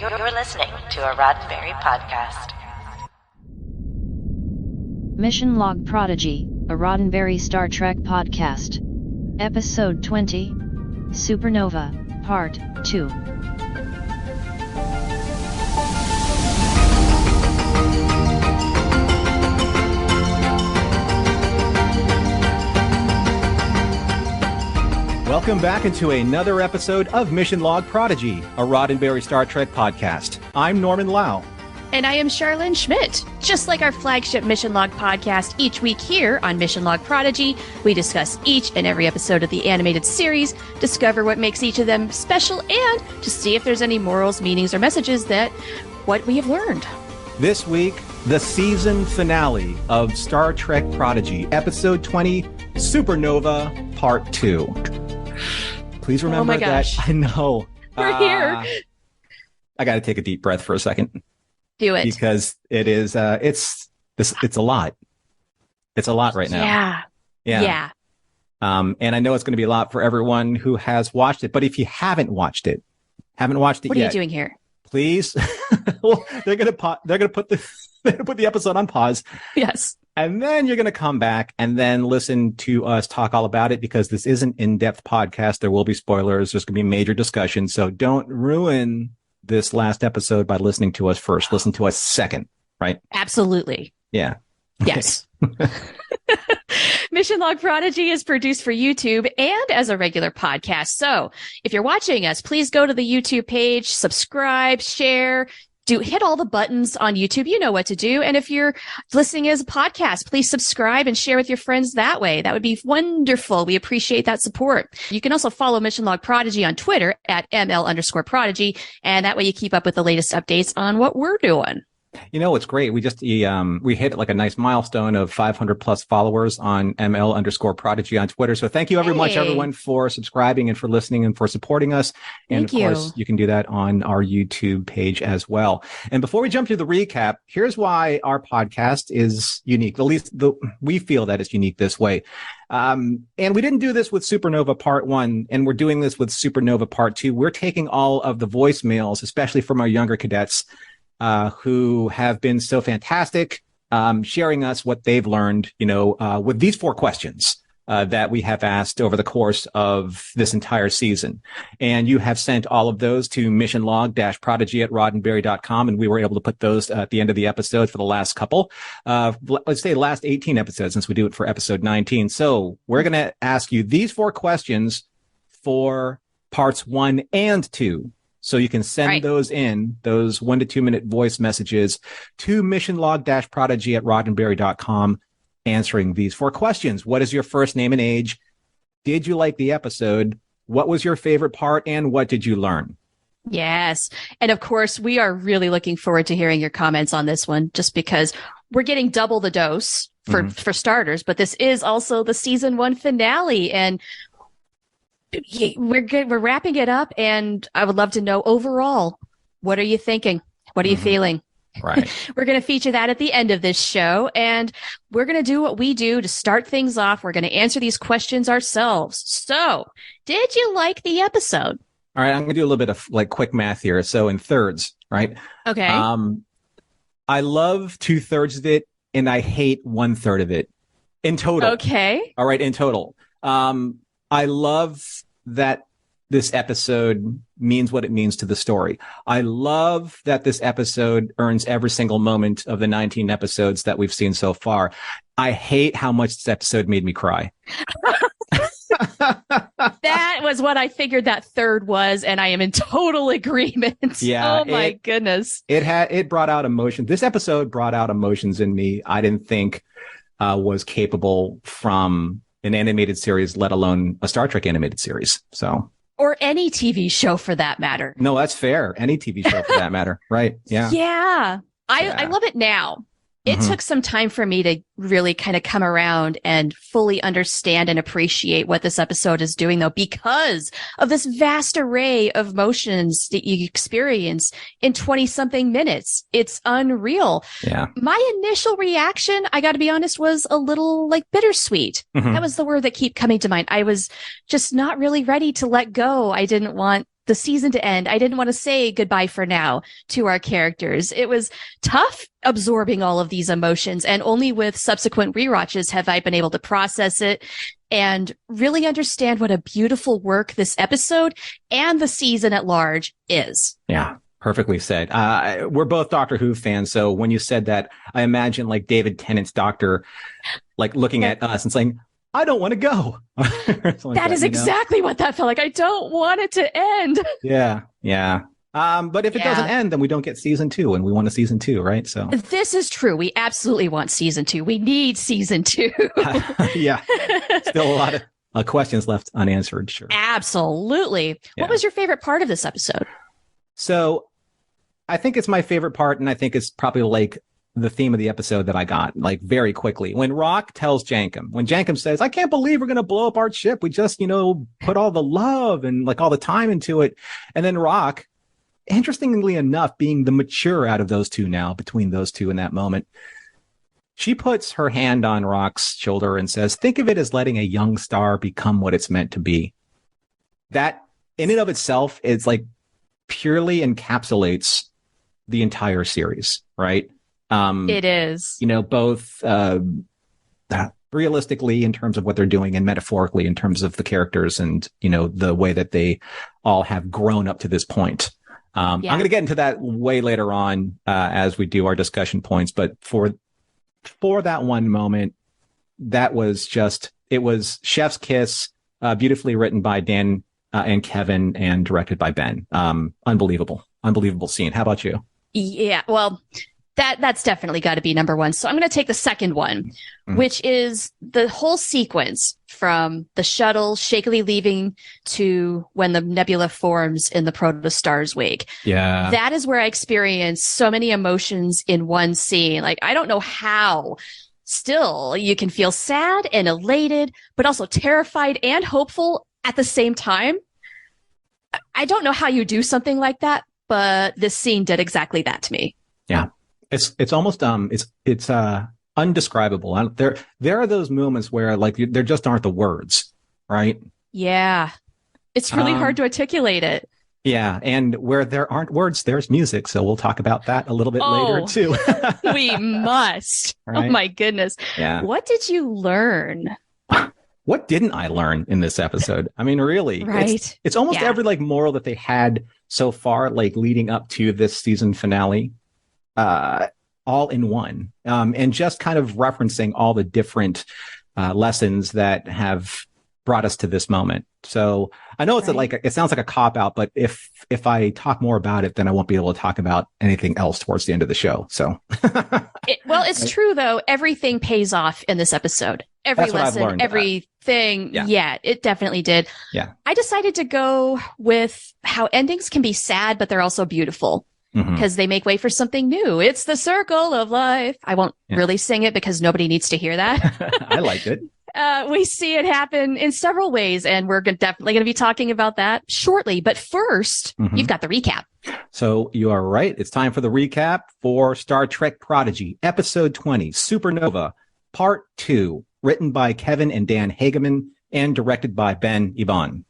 You're listening to a Roddenberry podcast. Mission Log Prodigy, a Roddenberry Star Trek podcast. Episode 20, Supernova, Part 2. Welcome back into another episode of Mission Log Prodigy, a Roddenberry Star Trek podcast. I'm Norman Lau. And I am Charlene Schmidt. Just like our flagship Mission Log podcast, each week here on Mission Log Prodigy, we discuss each and every episode of the animated series, discover what makes each of them special, and to see if there's any morals, meanings, or messages that what we have learned. This week, the season finale of Star Trek Prodigy, Episode 20, Supernova, Part 2. Please remember that. I know. We're here. I got to take a deep breath for a second. Do it. Because it is, it's a lot. It's a lot right now. Yeah. And I know it's going to be a lot for everyone who has watched it. But if you haven't watched it yet. What are you doing here? Please. Well, they're going to put the episode on pause. Yes. And then you're going to come back and then listen to us talk all about it, because this is an in-depth podcast. There will be spoilers. There's going to be major discussion. So don't ruin this last episode by listening to us first. Listen to us second, right? Absolutely. Yeah. Yes. Mission Log Prodigy is produced for YouTube and as a regular podcast. So if you're watching us, please go to the YouTube page, subscribe, share, hit all the buttons on YouTube. You know what to do. And if you're listening as a podcast, please subscribe and share with your friends that way. That would be wonderful. We appreciate that support. You can also follow Mission Log Prodigy on Twitter at ML_Prodigy. And that way you keep up with the latest updates on what we're doing. You know, it's great. We hit like a nice milestone of 500 plus followers on ML_Prodigy on Twitter. So thank you very much, everyone, for subscribing and for listening and for supporting us. And Thank of course, you can do that on our YouTube page as well. And before we jump to the recap, here's why our podcast is unique. At least we feel that it's unique this way. And we didn't do this with Supernova Part 1, and we're doing this with Supernova Part 2. We're taking all of the voicemails, especially from our younger cadets, who have been so fantastic, sharing us what they've learned, with these 4 questions that we have asked over the course of this entire season. And you have sent all of those to missionlog-prodigy@roddenberry.com, and we were able to put those at the end of the episode for the last couple, let's say the last 18 episodes, since we do it for episode 19. So we're going to ask you these 4 questions for parts 1 and 2. So you can send those 1 to 2 minute voice messages to missionlog-prodigy@roddenberry.com, answering these 4 questions. What is your first name and age? Did you like the episode? What was your favorite part? And what did you learn? Yes. And of course, we are really looking forward to hearing your comments on this one, just because we're getting double the dose for starters. But this is also the season 1 finale. And we're wrapping it up, and I would love to know overall, what are you thinking? What are you feeling? Right. We're going to feature that at the end of this show, and we're going to do what we do to start things off. We're going to answer these questions ourselves. So, did you like the episode? All right, I'm going to do a little bit of quick math here. So in thirds, right? Okay. I love 2/3 of it, and I hate 1/3 of it in total. Okay. All right, in total. I love that this episode means what it means to the story. I love that this episode earns every single moment of the 19 episodes that we've seen so far. I hate how much this episode made me cry. That was what I figured that third was, and I am in total agreement. Yeah. Oh my goodness. It brought out emotion. This episode brought out emotions in me I didn't think was capable from an animated series, let alone a Star Trek animated series. So, or any TV show for that matter. No, that's fair. Any TV show for that matter. Right. Yeah. Yeah. I love it now. It took some time for me to really kind of come around and fully understand and appreciate what this episode is doing, though, because of this vast array of motions that you experience in 20-something minutes. It's unreal. Yeah. My initial reaction, I got to be honest, was a little bittersweet. That was the word that kept coming to mind. I was just not really ready to let go. I didn't want the season to end, I didn't want to say goodbye for now to our characters. It was tough absorbing all of these emotions, and only with subsequent rewatches have I been able to process it and really understand what a beautiful work this episode and the season at large is. Yeah. Perfectly said. We're both Doctor Who fans, so when you said that, I imagine like David Tennant's Doctor, like looking at us and saying, "I don't want to go." That is exactly what that felt like. I don't want it to end. Yeah, yeah. But if it doesn't end, then we don't get season 2, and we want a season 2, right? So this is true. We absolutely want season 2. We need season 2. Yeah. Still a lot of questions left unanswered. Sure. Absolutely. Yeah. What was your favorite part of this episode? So I think it's my favorite part, and I think it's probably like the theme of the episode that I got like very quickly. When Rock tells Jankum, when Jankum says, "I can't believe we're going to blow up our ship. We just, put all the love and like all the time into it." And then Rock, interestingly enough, being the mature out of those two now, between those two in that moment, she puts her hand on Rock's shoulder and says, "Think of it as letting a young star become what it's meant to be." That in and of itself is like purely encapsulates the entire series, right? It is, both realistically in terms of what they're doing and metaphorically in terms of the characters and, the way that they all have grown up to this point. I'm going to get into that way later on as we do our discussion points. But for that one moment, that was it was chef's kiss, beautifully written by Dan and Kevin and directed by Ben. Unbelievable scene. How about you? Yeah, well, that's definitely got to be number one. So I'm going to take the second one, which is the whole sequence from the shuttle shakily leaving to when the nebula forms in the Protostar's wake. Yeah. That is where I experienced so many emotions in one scene. Like, I don't know how still you can feel sad and elated, but also terrified and hopeful at the same time. I don't know how you do something like that, but this scene did exactly that to me. Yeah. It's almost it's undescribable. There are those moments where like there just aren't the words, right? Yeah, it's really hard to articulate it. Yeah, and where there aren't words, there's music. So we'll talk about that a little bit later too. We must. Right? Oh my goodness. Yeah. What did you learn? What didn't I learn in this episode? I mean, really, right? It's almost every like moral that they had so far, like leading up to this season finale. All in one, and just kind of referencing all the different lessons that have brought us to this moment. So I know it's it sounds like a cop out, but if I talk more about it, then I won't be able to talk about anything else towards the end of the show. So, it's true though. Everything pays off in this episode. Every lesson, everything. Yeah, it definitely did. Yeah. I decided to go with how endings can be sad, but they're also beautiful. Because they make way for something new. It's the circle of life. I won't really sing it because nobody needs to hear that. I liked it. We see it happen in several ways, and we're definitely going to be talking about that shortly. But first, you've got the recap. So you are right. It's time for the recap for Star Trek Prodigy, Episode 20, Supernova, Part 2, written by Kevin and Dan Hageman and directed by Ben Iban.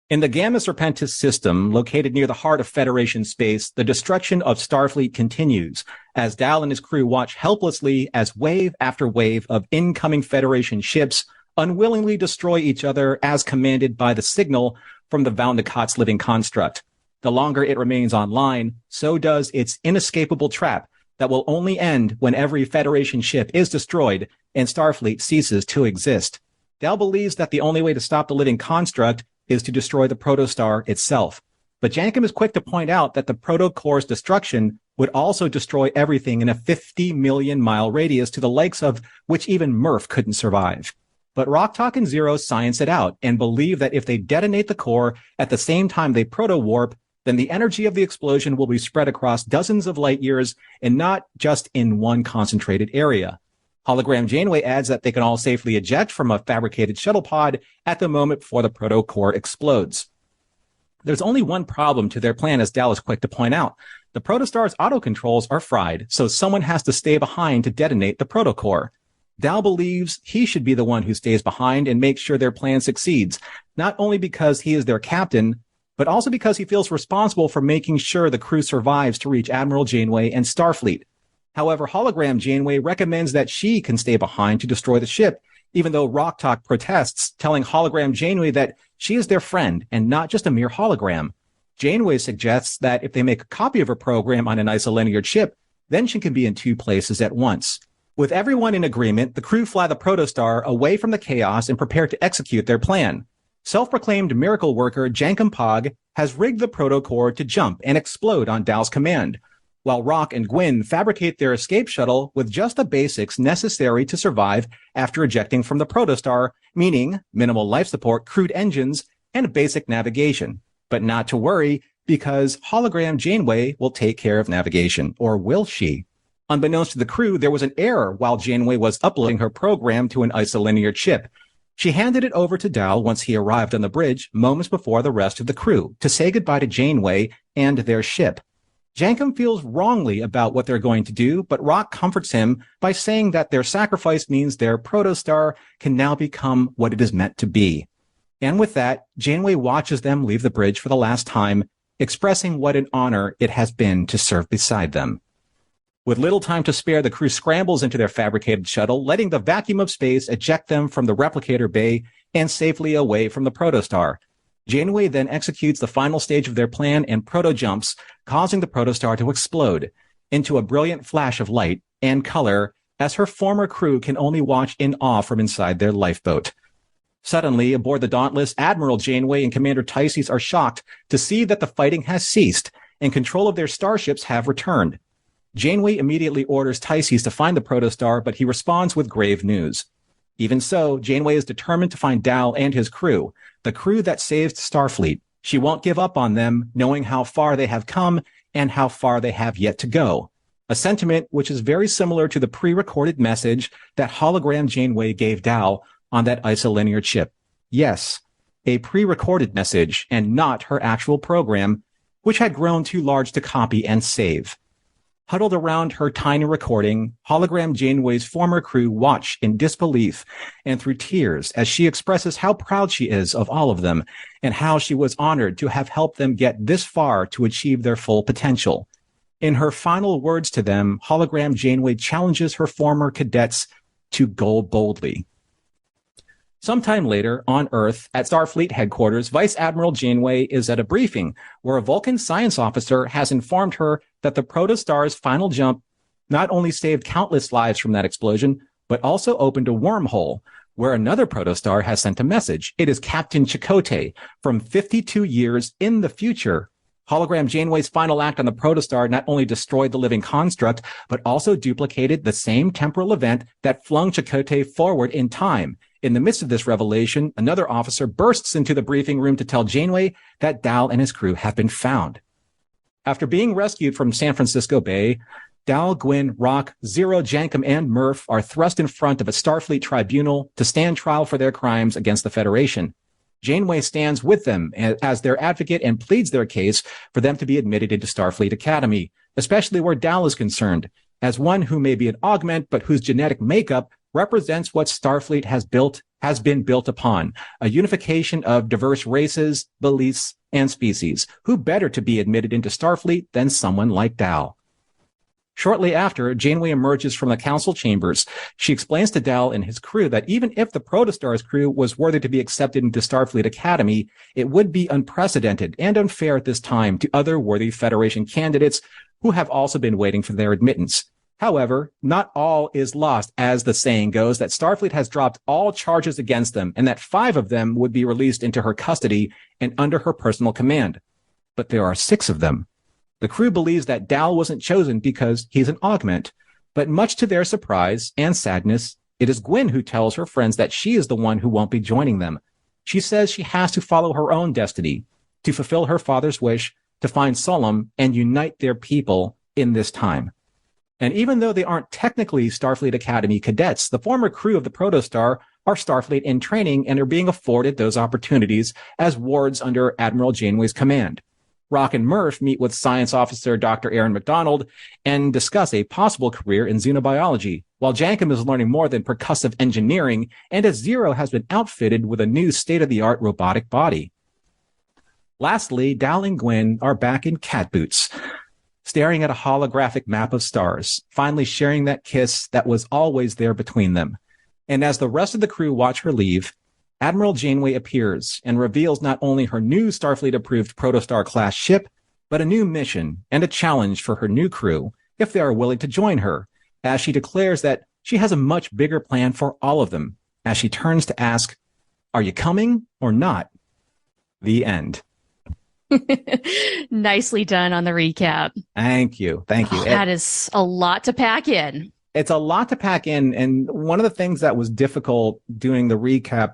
In the Gamma Serpentis system, located near the heart of Federation space, the destruction of Starfleet continues as Dal and his crew watch helplessly as wave after wave of incoming Federation ships unwillingly destroy each other as commanded by the signal from the Vaundakot's living construct. The longer it remains online, so does its inescapable trap that will only end when every Federation ship is destroyed and Starfleet ceases to exist. Dal believes that the only way to stop the living construct is to destroy the Protostar itself. But Jankum is quick to point out that the Protocore's destruction would also destroy everything in a 50 million mile radius to the likes of which even Murph couldn't survive. But Rock Talk and Zero science it out and believe that if they detonate the core at the same time they proto-warp, then the energy of the explosion will be spread across dozens of light years and not just in one concentrated area. Hologram Janeway adds that they can all safely eject from a fabricated shuttle pod at the moment before the proto-core explodes. There's only one problem to their plan, as Dal is quick to point out. The Protostar's autocontrols are fried, so someone has to stay behind to detonate the proto-core. Dal believes he should be the one who stays behind and makes sure their plan succeeds, not only because he is their captain, but also because he feels responsible for making sure the crew survives to reach Admiral Janeway and Starfleet. However, Hologram Janeway recommends that she can stay behind to destroy the ship, even though Rock Talk protests, telling Hologram Janeway that she is their friend and not just a mere hologram. Janeway suggests that if they make a copy of her program on an isolinear chip, then she can be in two places at once. With everyone in agreement, the crew fly the Protostar away from the chaos and prepare to execute their plan. Self-proclaimed miracle worker Jankum Pog has rigged the protocore to jump and explode on Dal's command, while Rock and Gwyn fabricate their escape shuttle with just the basics necessary to survive after ejecting from the Protostar, meaning minimal life support, crude engines, and basic navigation. But not to worry, because Hologram Janeway will take care of navigation, or will she? Unbeknownst to the crew, there was an error while Janeway was uploading her program to an isolinear chip. She handed it over to Dal once he arrived on the bridge, moments before the rest of the crew, to say goodbye to Janeway and their ship. Jankum feels wrongly about what they're going to do, but Rock comforts him by saying that their sacrifice means their Protostar can now become what it is meant to be. And with that, Janeway watches them leave the bridge for the last time, expressing what an honor it has been to serve beside them. With little time to spare, the crew scrambles into their fabricated shuttle, letting the vacuum of space eject them from the replicator bay and safely away from the Protostar. Janeway then executes the final stage of their plan and proto-jumps, causing the Protostar to explode into a brilliant flash of light and color as her former crew can only watch in awe from inside their lifeboat. Suddenly, aboard the Dauntless, Admiral Janeway and Commander Tyces are shocked to see that the fighting has ceased and control of their starships have returned. Janeway immediately orders Tyces to find the Protostar, but he responds with grave news. Even so, Janeway is determined to find Dal and his crew, the crew that saved Starfleet. She won't give up on them, knowing how far they have come and how far they have yet to go. A sentiment which is very similar to the pre-recorded message that Hologram Janeway gave Dal on that isolinear chip. Yes, a pre-recorded message and not her actual program, which had grown too large to copy and save. Huddled around her tiny recording, Hologram Janeway's former crew watch in disbelief and through tears as she expresses how proud she is of all of them and how she was honored to have helped them get this far to achieve their full potential. In her final words to them, Hologram Janeway challenges her former cadets to go boldly. Sometime later, on Earth, at Starfleet headquarters, Vice Admiral Janeway is at a briefing where a Vulcan science officer has informed her that the Protostar's final jump not only saved countless lives from that explosion, but also opened a wormhole where another Protostar has sent a message. It is Captain Chakotay from 52 years in the future. Hologram Janeway's final act on the Protostar not only destroyed the living construct, but also duplicated the same temporal event that flung Chakotay forward in time. In the midst of this revelation, another officer bursts into the briefing room to tell Janeway that Dal and his crew have been found. After being rescued from San Francisco Bay, Dal, Gwyn, Rock, Zero, Jankum, and Murph are thrust in front of a Starfleet tribunal to stand trial for their crimes against the Federation. Janeway stands with them as their advocate and pleads their case for them to be admitted into Starfleet Academy, especially where Dal is concerned, as one who may be an augment but whose genetic makeup represents what Starfleet has been built upon, a unification of diverse races, beliefs, and species. Who better to be admitted into Starfleet than someone like Dal? Shortly after, Janeway emerges from the council chambers. She explains to Dal and his crew that even if the Protostar's crew was worthy to be accepted into Starfleet Academy, it would be unprecedented and unfair at this time to other worthy Federation candidates who have also been waiting for their admittance. However, not all is lost, as the saying goes, that Starfleet has dropped all charges against them and that 5 of them would be released into her custody and under her personal command. But there are 6 of them. The crew believes that Dal wasn't chosen because he's an augment, but much to their surprise and sadness, it is Gwyn who tells her friends that she is the one who won't be joining them. She says she has to follow her own destiny, to fulfill her father's wish, to find Solom and unite their people in this time. And even though they aren't technically Starfleet Academy cadets, the former crew of the Protostar are Starfleet in training and are being afforded those opportunities as wards under Admiral Janeway's command. Rock and Murph meet with Science Officer Dr. Aaron McDonald and discuss a possible career in xenobiology, while Jankum is learning more than percussive engineering and as Zero has been outfitted with a new state-of-the-art robotic body. Lastly, Dal and Gwyn are back in cat boots, staring at a holographic map of stars, finally sharing that kiss that was always there between them. And as the rest of the crew watch her leave, Admiral Janeway appears and reveals not only her new Starfleet-approved Protostar-class ship, but a new mission and a challenge for her new crew if they are willing to join her, as she declares that she has a much bigger plan for all of them, as she turns to ask, "Are you coming or not?" The end. Nicely done on the recap. Thank you. Thank you. Oh, that is a lot to pack in. It's a lot to pack in. And one of the things that was difficult doing the recap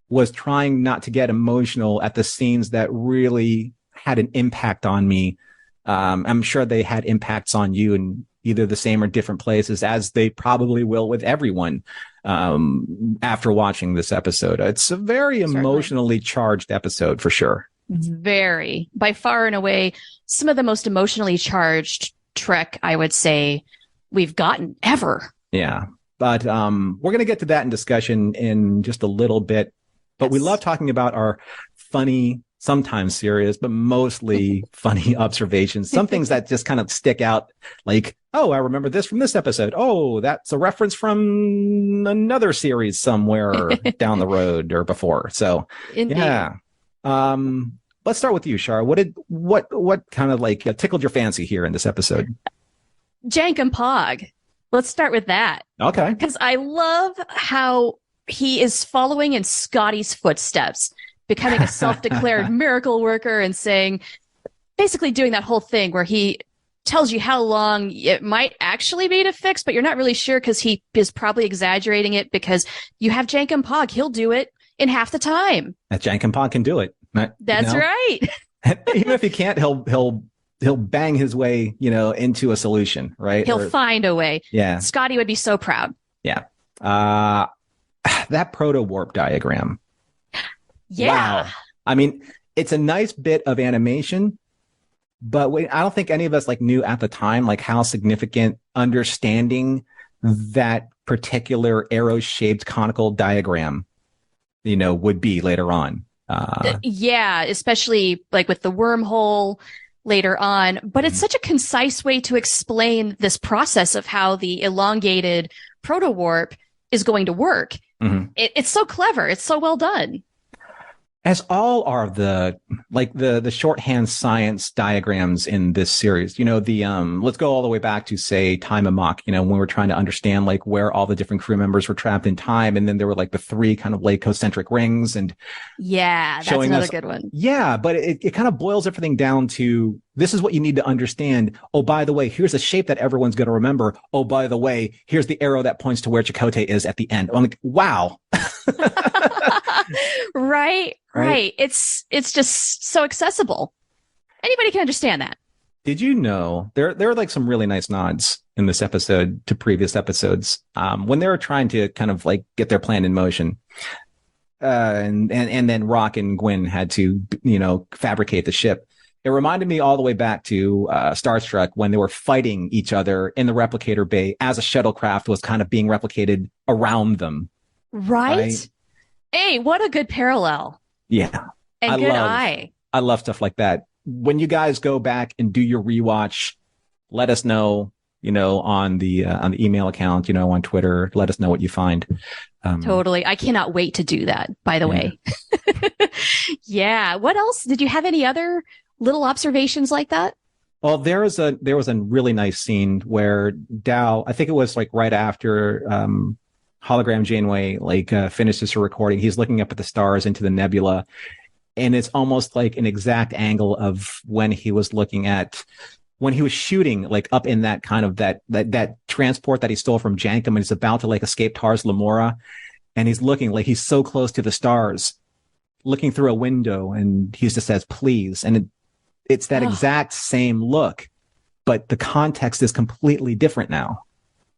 was trying not to get emotional at the scenes that really had an impact on me. I'm sure they had impacts on you in either the same or different places, as they probably will with everyone after watching this episode. It's a very emotionally charged episode for sure. Very. By far and away, some of the most emotionally charged Trek, I would say, we've gotten ever. Yeah. But we're going to get to that in discussion in just a little bit. But we love talking about our funny, sometimes serious, but mostly funny observations. Some things that just kind of stick out, like, oh, I remember this from this episode. Oh, that's a reference from another series somewhere down the road or before. So, Indeed. Yeah. Let's start with you, Shar. What kind of like tickled your fancy here in this episode? Jank and Pog. Let's start with that. Okay. Because I love how he is following in Scotty's footsteps, becoming a self-declared miracle worker and saying, basically doing that whole thing where he tells you how long it might actually be to fix, but you're not really sure because he is probably exaggerating it because you have Jank and Pog. He'll do it in half the time. That Jank and Pog can do it. That's right. Even if he can't, he'll bang his way, into a solution, right? He'll find a way. Yeah. Scotty would be so proud. Yeah. That proto-warp diagram. Yeah. Wow. I mean, it's a nice bit of animation, but I don't think any of us knew at the time, how significant understanding that particular arrow-shaped conical diagram, would be later on. Yeah, especially with the wormhole later on. But it's such a concise way to explain this process of how the elongated proto-warp is going to work. Mm-hmm. It's so clever. It's so well done. As all are the shorthand science diagrams in this series. Let's go all the way back to, say, Time Amok, when we're trying to understand where all the different crew members were trapped in time. And then there were the three kind of concentric rings, and yeah, that's another good one. Yeah, but it kind of boils everything down to, this is what you need to understand. Oh, by the way, here's a shape that everyone's going to remember. Oh, by the way, here's the arrow that points to where Chakotay is at the end. I'm like, wow. Right. It's just so accessible. Anybody can understand that. Did you know there are some really nice nods in this episode to previous episodes when they were trying to kind of get their plan in motion, and then Rock and Gwyn had to fabricate the ship. It reminded me all the way back to Star Trek when they were fighting each other in the replicator bay as a shuttlecraft was kind of being replicated around them. Right? Hey, what a good parallel. Yeah. And I love stuff like that. When you guys go back and do your rewatch, let us know, on the email account, on Twitter, let us know what you find. Totally. I cannot wait to do that, by the way. Yeah. What else? Did you have any other little observations like that? Well, there was a really nice scene where Dal, I think it was right after, Hologram Janeway finishes her recording. He's looking up at the stars into the nebula, and it's almost like an exact angle of when he was shooting up in that kind of that transport that he stole from Jankum, and he's about to escape Tars Lamora, and he's looking he's so close to the stars, looking through a window, and he just says please, and it's that exact same look, but the context is completely different now.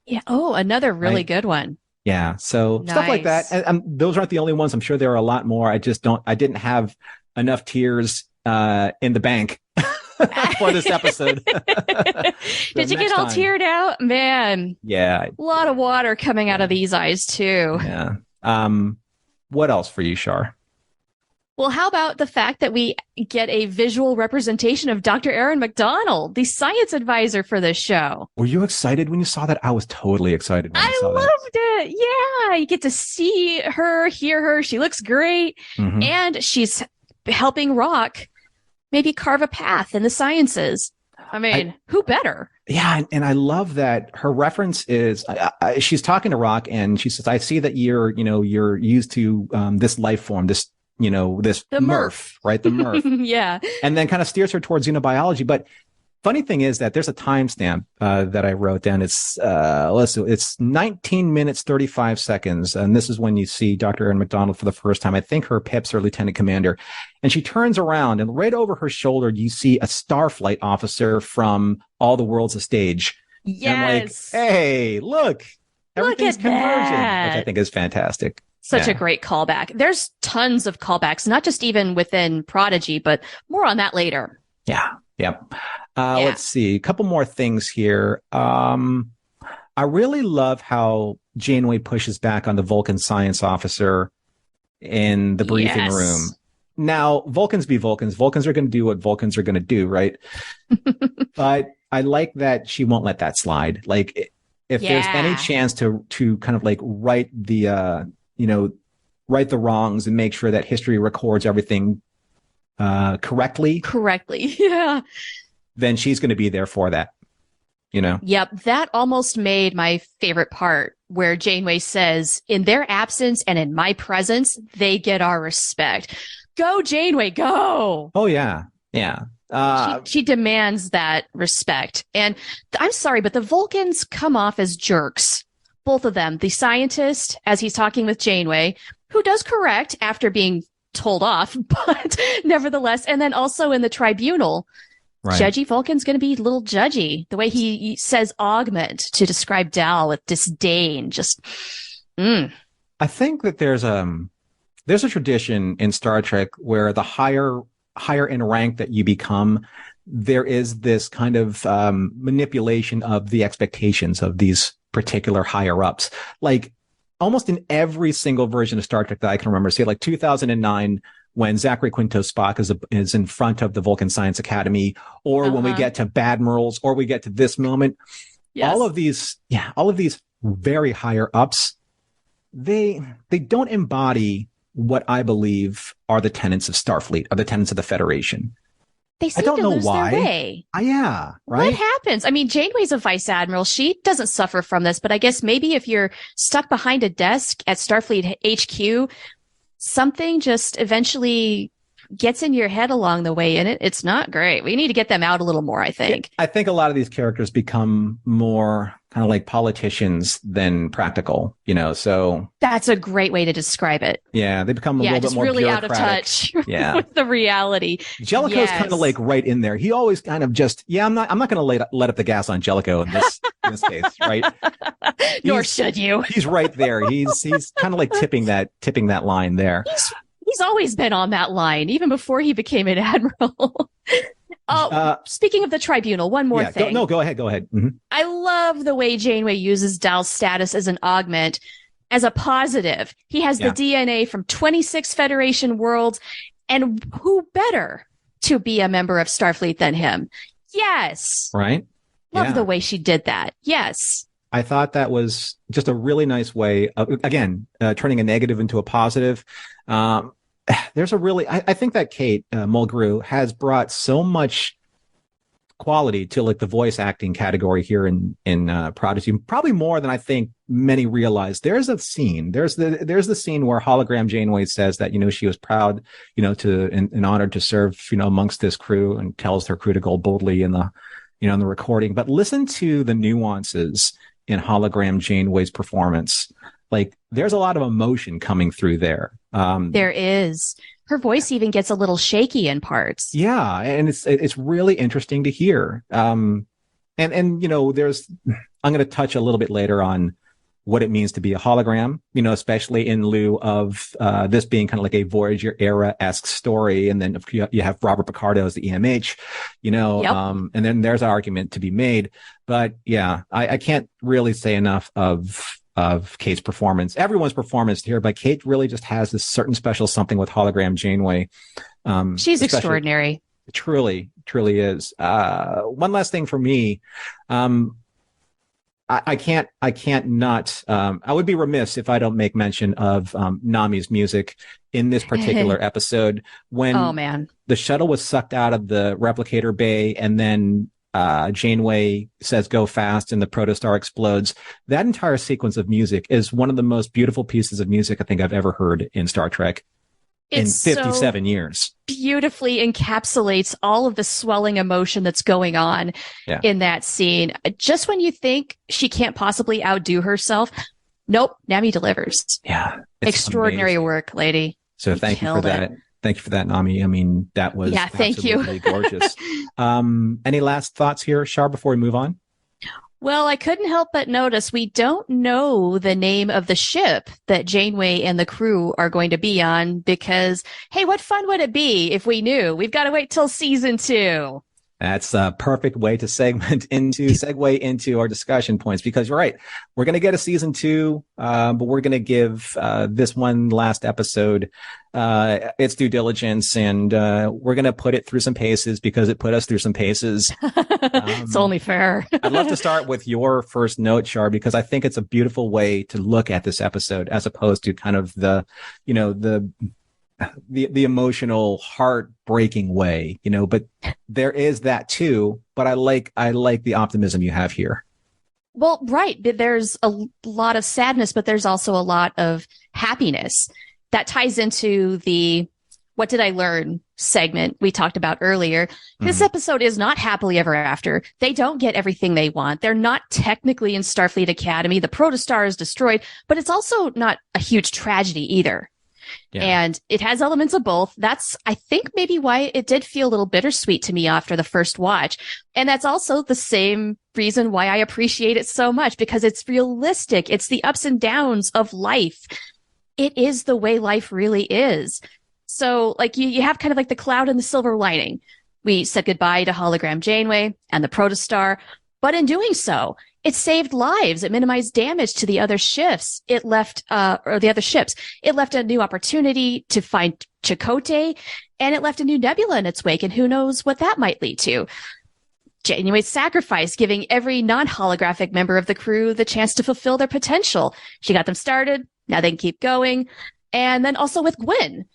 Yeah. Oh, another really good one. Yeah. So stuff like that. And those aren't the only ones. I'm sure there are a lot more. I didn't have enough tears in the bank for this episode. Did you get all teared out? Man. Yeah. A lot of water coming out of these eyes too. Yeah. What else for you, Shar? Well, how about the fact that we get a visual representation of Dr. Erin McDonald, the science advisor for this show? Were you excited when you saw that? I was totally excited when I saw that. I loved it. Yeah. You get to see her, hear her. She looks great. Mhm. And she's helping Rock maybe carve a path in the sciences. I mean, who better? Yeah, and I love that her reference is she's talking to Rock, and she says, "I see that you're used to this life form, this this The Murph, right? The Murph." Yeah. And then kind of steers her towards xenobiology. But funny thing is that there's a timestamp that I wrote down. It's it's 19 minutes 35 seconds, and this is when you see Dr. Erin McDonald for the first time. I think her Pips or lieutenant commander, and she turns around, and right over her shoulder you see a Starflight officer from All the World's a Stage. Yes. And I'm like, hey, look, everything's at converging, that. which I think is fantastic. Such Yeah. a great callback. There's tons of callbacks, not just even within Prodigy, but more on that later. Yeah. Yep. Let's see. A couple more things here. I really love how Janeway pushes back on the Vulcan science officer in the briefing Yes. room. Now, Vulcans be Vulcans. Vulcans are going to do what Vulcans are going to do, right? But I like that she won't let that slide. Like, if there's any chance to kind of like right the wrongs and make sure that history records everything correctly, Yeah. then she's going to be there for that, Yep. That almost made my favorite part where Janeway says, in their absence and in my presence, they get our respect. Go, Janeway, go. Oh, yeah. Yeah. She demands that respect. And I'm sorry, but the Vulcans come off as jerks. Both of them. The scientist, as he's talking with Janeway, who does correct after being told off, but nevertheless. And then also in the tribunal, Right. Judgy Vulcan's going to be a little judgy. The way he says augment to describe Dal with disdain. Just, I think that there's a tradition in Star Trek where the higher in rank that you become, there is this kind of manipulation of the expectations of these particular higher ups. Like almost in every single version of Star Trek that I can remember, say like 2009, when Zachary Quinto Spock is in front of the Vulcan Science Academy, or when we get to Badmirals, or we get to this moment, all of these very higher ups, they don't embody what I believe are the tenets of Starfleet, or the tenets of the Federation. They seem I don't to know lose why. their way. Yeah, right. What happens? I mean, Janeway's a vice admiral. She doesn't suffer from this, but I guess maybe if you're stuck behind a desk at Starfleet HQ, something just eventually gets in your head along the way, and it's not great. We need to get them out a little more, I think. I think a lot of these characters become more kind of like politicians than practical, so. That's a great way to describe it. Yeah, they become a little just bit more really out bureaucratic. of touch Yeah. with the reality. Jellicoe's kind of like right in there. He always kind of just, I'm not going to let up the gas on Jellicoe in this case, right? Nor should you. He's right there. He's kind of like tipping that line there. He's always been on that line, even before he became an admiral. Speaking of the tribunal, one more thing. Go ahead. Mm-hmm. I love the way Janeway uses Dal's status as an augment as a positive. He has the DNA from 26 Federation worlds, and who better to be a member of Starfleet than him? Yes. Right? Love the way she did that. Yes. I thought that was just a really nice way of, again, turning a negative into a positive. There's I think that Kate Mulgrew has brought so much quality to like the voice acting category here in Prodigy, probably more than I think many realize. There's a scene. There's the scene where hologram Janeway says that she was proud, and honored to serve amongst this crew, and tells her crew to go boldly in the in the recording. But listen to the nuances in hologram Janeway's performance. Like there's a lot of emotion coming through there. There is. Her voice even gets a little shaky in parts. Yeah, and it's really interesting to hear. And there's I'm going to touch a little bit later on what it means to be a hologram, especially in lieu of this being kind of like a Voyager era-esque story. And then you have Robert Picardo as the EMH, and then there's an argument to be made. But yeah, I can't really say enough of of Kate's performance, everyone's performance here, but Kate really just has this certain special something with hologram Janeway. She's extraordinary. Truly is. One last thing for me. I can't not, I would be remiss if I don't make mention of Nami's music in this particular episode when the shuttle was sucked out of the replicator bay and then Janeway says go fast and the protostar explodes. That entire sequence of music is one of the most beautiful pieces of music I think I've ever heard in Star Trek. In 57 years. Beautifully encapsulates all of the swelling emotion that's going on in that scene. Just when you think she can't possibly outdo herself, nope, Nami delivers. Yeah. Extraordinary amazing work, lady. So thank you for that. Thank you for that, Nami. I mean, that was absolutely gorgeous. Any last thoughts here, Shar, before we move on? Well, I couldn't help but notice we don't know the name of the ship that Janeway and the crew are going to be on because, hey, what fun would it be if we knew? We've got to wait till season 2. That's a perfect way to segue into our discussion points, because you're right. We're going to get a season 2, but we're going to give this one last episode its due diligence, and we're going to put it through some paces because it put us through some paces. It's only fair. I'd love to start with your first note, Shar, because I think it's a beautiful way to look at this episode as opposed to kind of the emotional, heartbreaking way, but there is that too. But I like the optimism you have here. Well, right. There's a lot of sadness, but there's also a lot of happiness that ties into the "What did I learn?" segment we talked about earlier. This episode is not happily ever after. They don't get everything they want. They're not technically in Starfleet Academy. The Protostar is destroyed, but it's also not a huge tragedy either. Yeah. And it has elements of both. That's, I think, maybe why it did feel a little bittersweet to me after the first watch. And that's also the same reason why I appreciate it so much, because it's realistic. It's the ups and downs of life. It is the way life really is. So, like, you have kind of like the cloud and the silver lining. We said goodbye to hologram Janeway and the Protostar, but in doing so, it saved lives. It minimized damage to the other ships. It left, It left a new opportunity to find Chakotay, and it left a new nebula in its wake, and who knows what that might lead to. Janeway's sacrifice, giving every non-holographic member of the crew the chance to fulfill their potential. She got them started. Now they can keep going. And then also with Gwyn.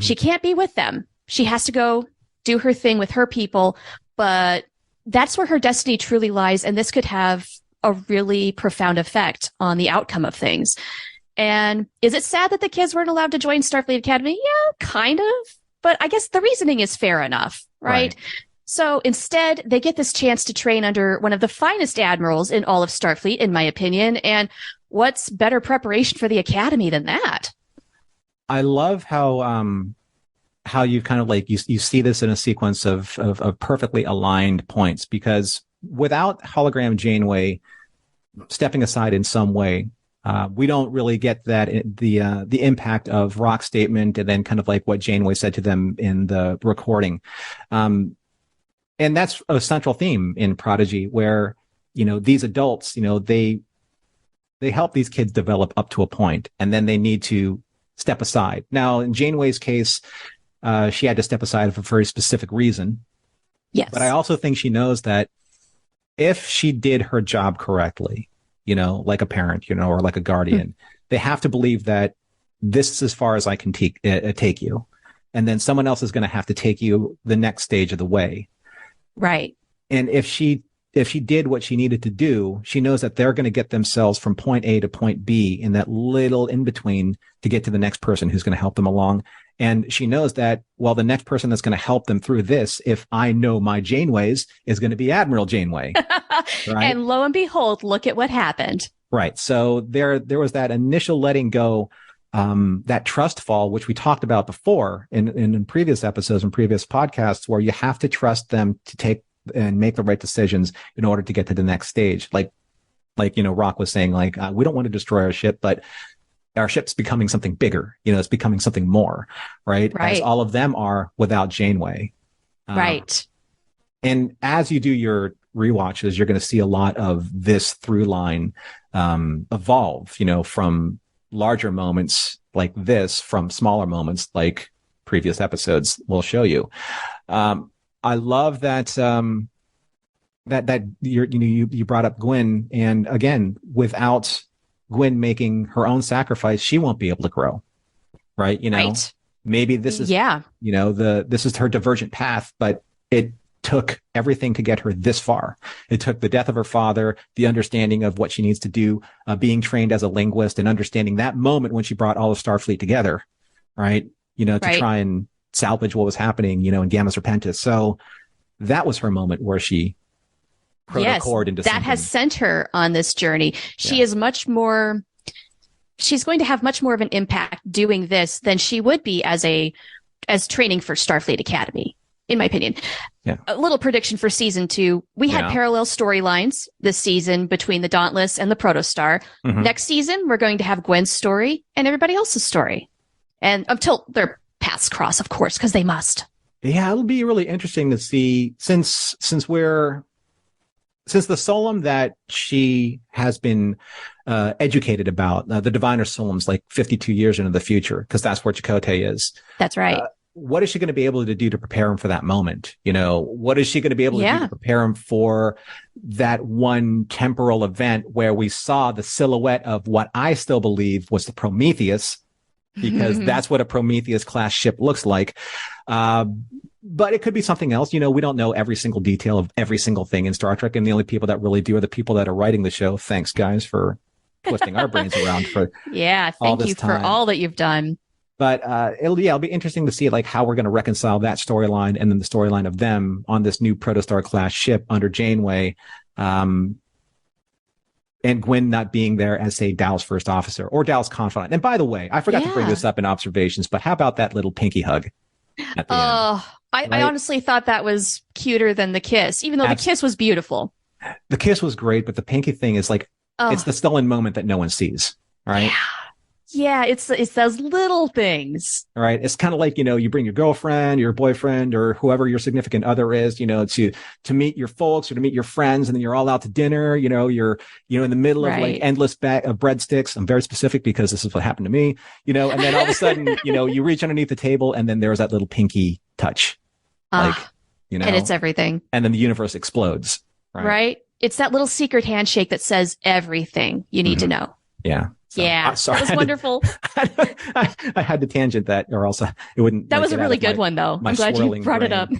She can't be with them. She has to go do her thing with her people, but that's where her destiny truly lies. And this could have a really profound effect on the outcome of things. And is it sad that the kids weren't allowed to join Starfleet Academy? Yeah, kind of. But I guess the reasoning is fair enough, right? So instead, they get this chance to train under one of the finest admirals in all of Starfleet, in my opinion. And what's better preparation for the Academy than that? I love how you kind of like, you see this in a sequence of perfectly aligned points, because without hologram Janeway stepping aside in some way, we don't really get that the impact of Rock's statement and then kind of like what Janeway said to them in the recording. And that's a central theme in Prodigy, where, these adults, they help these kids develop up to a point, and then they need to step aside. Now, in Janeway's case, she had to step aside for a very specific reason. Yes. But I also think she knows that if she did her job correctly, like a parent, or like a guardian, they have to believe that this is as far as I can take you. And then someone else is going to have to take you the next stage of the way. Right. And if she did what she needed to do, she knows that they're going to get themselves from point A to point B in that little in between to get to the next person who's going to help them along. And she knows that, well, the next person that's going to help them through this, if I know my Janeways, is going to be Admiral Janeway. Right? And lo and behold, look at what happened. Right. So there was that initial letting go, that trust fall, which we talked about before in previous episodes and previous podcasts, where you have to trust them to take and make the right decisions in order to get to the next stage. Like Rock was saying, we don't want to destroy our ship, but our ship's becoming something bigger. It's becoming something more, right? As all of them are without Janeway. Right. And as you do your rewatches, you're going to see a lot of this through line evolve, from larger moments like this, from smaller moments like previous episodes will show you. I love that, that you brought up Gwyn, and again, without Gwyn making her own sacrifice, she won't be able to grow. Right. Right. Maybe this is, this is her divergent path, but it took everything to get her this far. It took the death of her father, the understanding of what she needs to do, being trained as a linguist, and understanding that moment when she brought all of Starfleet together, right? To try and salvage what was happening, in Gamma Serpentis. So that was her moment where she protocored into something. That has sent her on this journey. She is she's going to have much more of an impact doing this than she would be as training for Starfleet Academy, in my opinion. Yeah. A little prediction for season 2. We had parallel storylines this season between the Dauntless and the Protostar. Mm-hmm. Next season, we're going to have Gwen's story and everybody else's story. And until their paths cross, of course, because they must. Yeah, it'll be really interesting to see since the Solum that she has been educated about, the Diviner Solum's like 52 years into the future, because that's where Chakotay is. That's right. What is she going to be able to do to prepare him for that moment? What is she going to be able to do to prepare him for that one temporal event where we saw the silhouette of what I still believe was the Prometheus, because that's what a Prometheus class ship looks like. But it could be something else. We don't know every single detail of every single thing in Star Trek. And the only people that really do are the people that are writing the show. Thanks, guys, for twisting our brains around for thank you for all that you've done. But it'll be interesting to see like how we're going to reconcile that storyline and then the storyline of them on this new Protostar class ship under Janeway, and Gwyn not being there as, say, Dow's first officer or Dow's confidant. And by the way, I forgot to bring this up in observations, but how about that little pinky hug at the end? I honestly thought that was cuter than the kiss, even though the kiss was beautiful. The kiss was great, but the pinky thing is like, it's the stolen moment that no one sees, right? Yeah, it's those little things. All right. It's kind of like, you bring your girlfriend, your boyfriend, or whoever your significant other is, to meet your folks or to meet your friends, and then you're all out to dinner, you're in the middle of like endless bag of breadsticks. I'm very specific because this is what happened to me, and then all of a sudden, you reach underneath the table and then there's that little pinky touch. And it's everything. And then the universe explodes. Right. It's that little secret handshake that says everything you need to know. Yeah. So, sorry, that was wonderful. I had to tangent that, or else it wouldn't. That was a really good one, though. I'm glad you brought it up.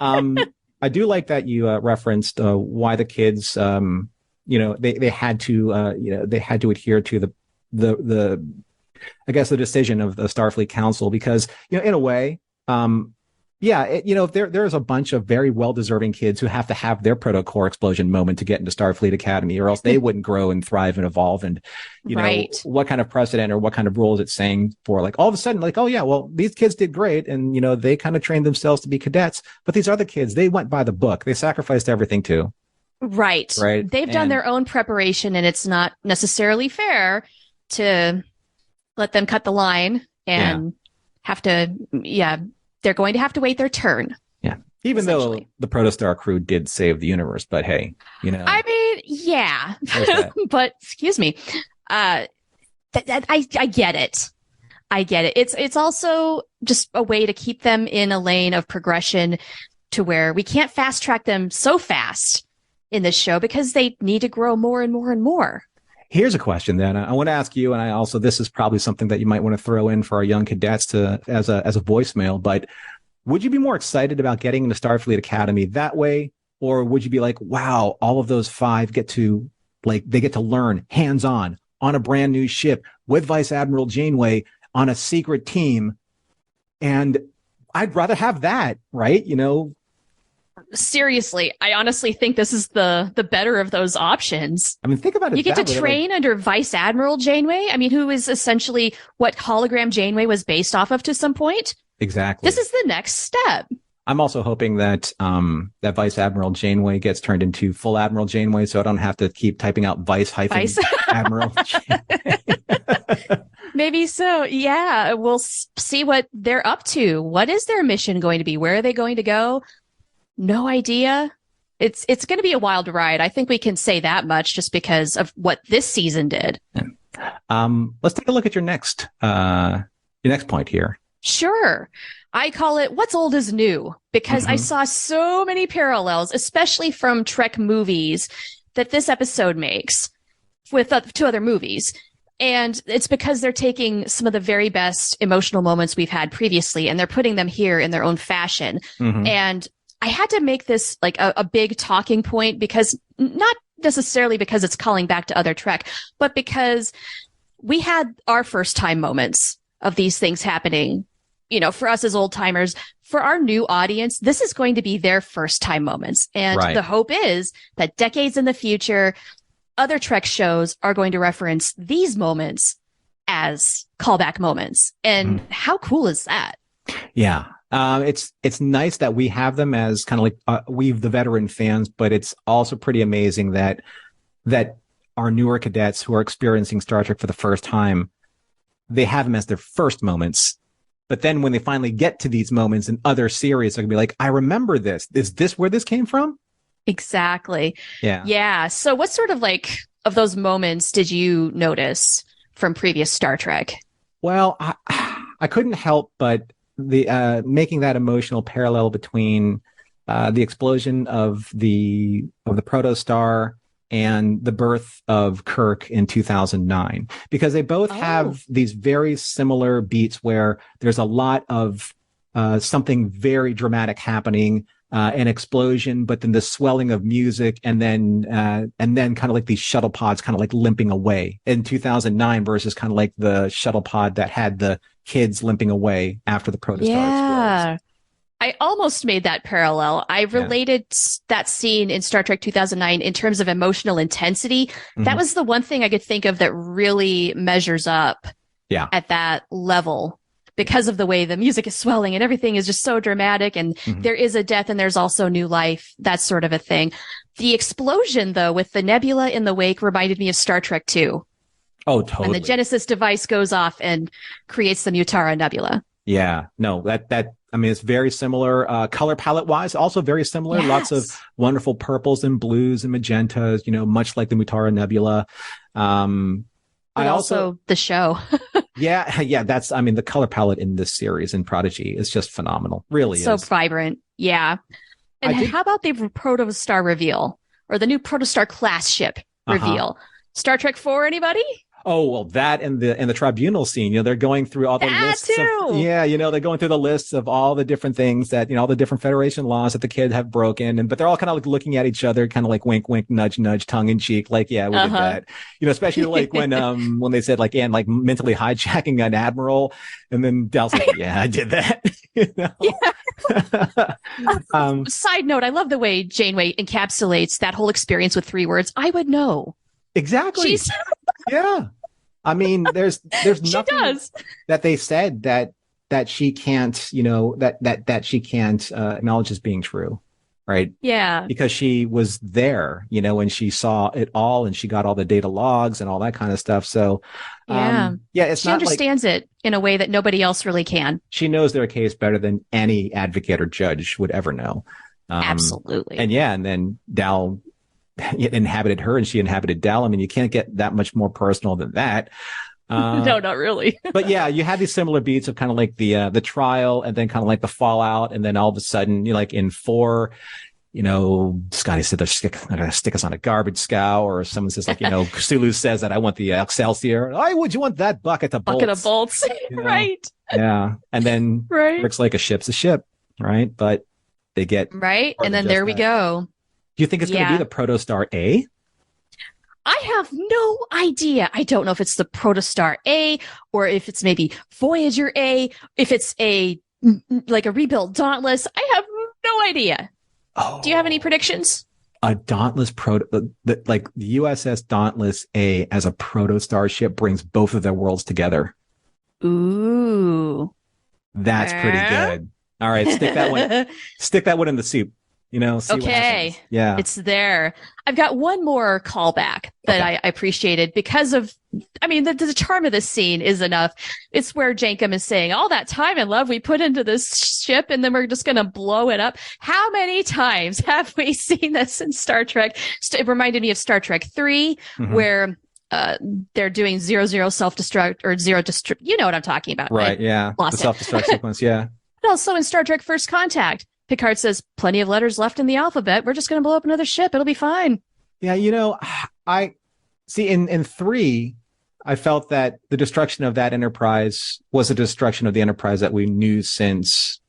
I do like that you referenced why the kids, they had to adhere to the I guess the decision of the Starfleet Council, because in a way, there's a bunch of very well-deserving kids who have to have their proto-core explosion moment to get into Starfleet Academy, or else they wouldn't grow and thrive and evolve. And, what kind of precedent or what kind of role is it saying for, like, all of a sudden, like, oh, yeah, well, these kids did great. And, they kind of trained themselves to be cadets. But these other kids, they went by the book. They sacrificed everything, too. Right. They've done their own preparation, and it's not necessarily fair to let them cut the line and have to, they're going to have to wait their turn. Yeah. Even though the Protostar crew did save the universe, but hey, I mean, yeah. But excuse me. I get it. I get it. It's also just a way to keep them in a lane of progression to where we can't fast track them so fast in this show because they need to grow more and more and more. Here's a question then I want to ask you, and this is probably something that you might want to throw in for our young cadets as a voicemail, but would you be more excited about getting into Starfleet Academy that way? Or would you be like, wow, all of those 5 get to learn hands-on on a brand new ship with Vice Admiral Janeway on a secret team. And I'd rather have that, right? Seriously, I honestly think this is the better of those options. I mean, think about it. You get to train under Vice Admiral Janeway. I mean, who is essentially what hologram Janeway was based off of to some point. Exactly. This is the next step. I'm also hoping that that Vice Admiral Janeway gets turned into Full Admiral Janeway, so I don't have to keep typing out Vice Admiral. Maybe so. Yeah, we'll see what they're up to. What is their mission going to be? Where are they going to go? No idea. it's going to be a wild ride. I think we can say that much just because of what this season did. Let's take a look at your next point here. Sure. I call it What's Old is New, because I saw so many parallels, especially from Trek movies, that this episode makes with two other movies. And it's because they're taking some of the very best emotional moments we've had previously, and they're putting them here in their own fashion. And I had to make this like a big talking point, because not necessarily because it's calling back to other Trek, but because we had our first time moments of these things happening. You know, for us as old timers, for our new audience, this is going to be their first time moments. And the hope is that decades in the future, other Trek shows are going to reference these moments as callback moments. And how cool is that? Yeah. It's nice that we have them as kind of like we've the veteran fans, but it's also pretty amazing that our newer cadets who are experiencing Star Trek for the first time, they have them as their first moments. But then when they finally get to these moments in other series, they're gonna be like, I remember this. Is this where this came from? Exactly. Yeah. Yeah. So what sort of like of those moments did you notice from previous Star Trek? Well, I couldn't help but the making that emotional parallel between the explosion of the Protostar and the birth of Kirk in 2009, because they both have these very similar beats where there's a lot of something very dramatic happening, an explosion, but then the swelling of music, and then kind of like these shuttle pods kind of like limping away in 2009 versus kind of like the shuttle pod that had the kids limping away after the Protostar explodes. I almost made that parallel. I related that scene in Star Trek 2009 in terms of emotional intensity. That was the one thing I could think of that really measures up at that level, because of the way the music is swelling and everything is just so dramatic, and there is a death and there's also new life, that sort of a thing. The explosion, though, with the nebula in the wake reminded me of Star Trek 2. Oh, totally. And the Genesis device goes off and creates the Mutara Nebula. Yeah, no, I mean, it's very similar, color palette wise, also very similar. Yes. Lots of wonderful purples and blues and magentas, you know, much like the Mutara Nebula. But also the show. yeah. The color palette in this series in Prodigy is just phenomenal. Really so is. Vibrant. Yeah. And how about the Protostar reveal, or the new Protostar class ship reveal? Star Trek 4, anybody? Oh, well, that and the tribunal scene, you know, they're going through all the lists. They're going through the lists of all the different things that, you know, all the different Federation laws that the kids have broken. But they're all kind of like looking at each other, kind of like wink, wink, nudge, nudge, tongue in cheek. Like, yeah, we did that. You know, especially like when they said like, and like mentally hijacking an admiral. And then Dal's like, yeah, I did that. You know? Yeah. Side note, I love the way Janeway encapsulates that whole experience with 3 words. I would know. Exactly. Yeah. I mean, there's nothing that they said that she can't, you know, that she can't acknowledge as being true. Right. Yeah. Because she was there, you know, and she saw it all, and she got all the data logs and all that kind of stuff. So, she understands it in a way that nobody else really can. She knows their case better than any advocate or judge would ever know. Absolutely. And then Dal inhabited her and she inhabited Dal. I mean, you can't get that much more personal than that. No, not really. But yeah, you had these similar beats of kind of like the trial, and then kind of like the fallout, and then all of a sudden, you know, like in 4, you know, Scotty said they're going to stick us on a garbage scow, or someone says like, you know, Sulu says that I want the Excelsior. Why would you want that bucket of bolts? You know? Right. Yeah. And then Rick's like, a ship's a ship, right? But they get and then there we go. Do you think it's going to be the Protostar A? I have no idea. I don't know if it's the Protostar A, or if it's maybe Voyager A, if it's a rebuilt Dauntless. I have no idea. Oh. Do you have any predictions? A Dauntless like the USS Dauntless A as a Protostar ship brings both of their worlds together. Ooh. That's pretty good. All right, stick that one in the soup. See what Okay. happens. Yeah. It's there. I've got one more callback that I appreciated because of, the charm of this scene is enough. It's where Jankum is saying, all that time and love we put into this ship and then we're just going to blow it up. How many times have we seen this in Star Trek? It reminded me of Star Trek 3, where they're doing 00 self-destruct or zero destruct. You know what I'm talking about. Right. Yeah. The self-destruct sequence. Yeah. But also in Star Trek First Contact, Picard says, plenty of letters left in the alphabet. We're just going to blow up another ship. It'll be fine. Yeah. I see in 3, I felt that the destruction of that Enterprise was a destruction of the Enterprise that we knew since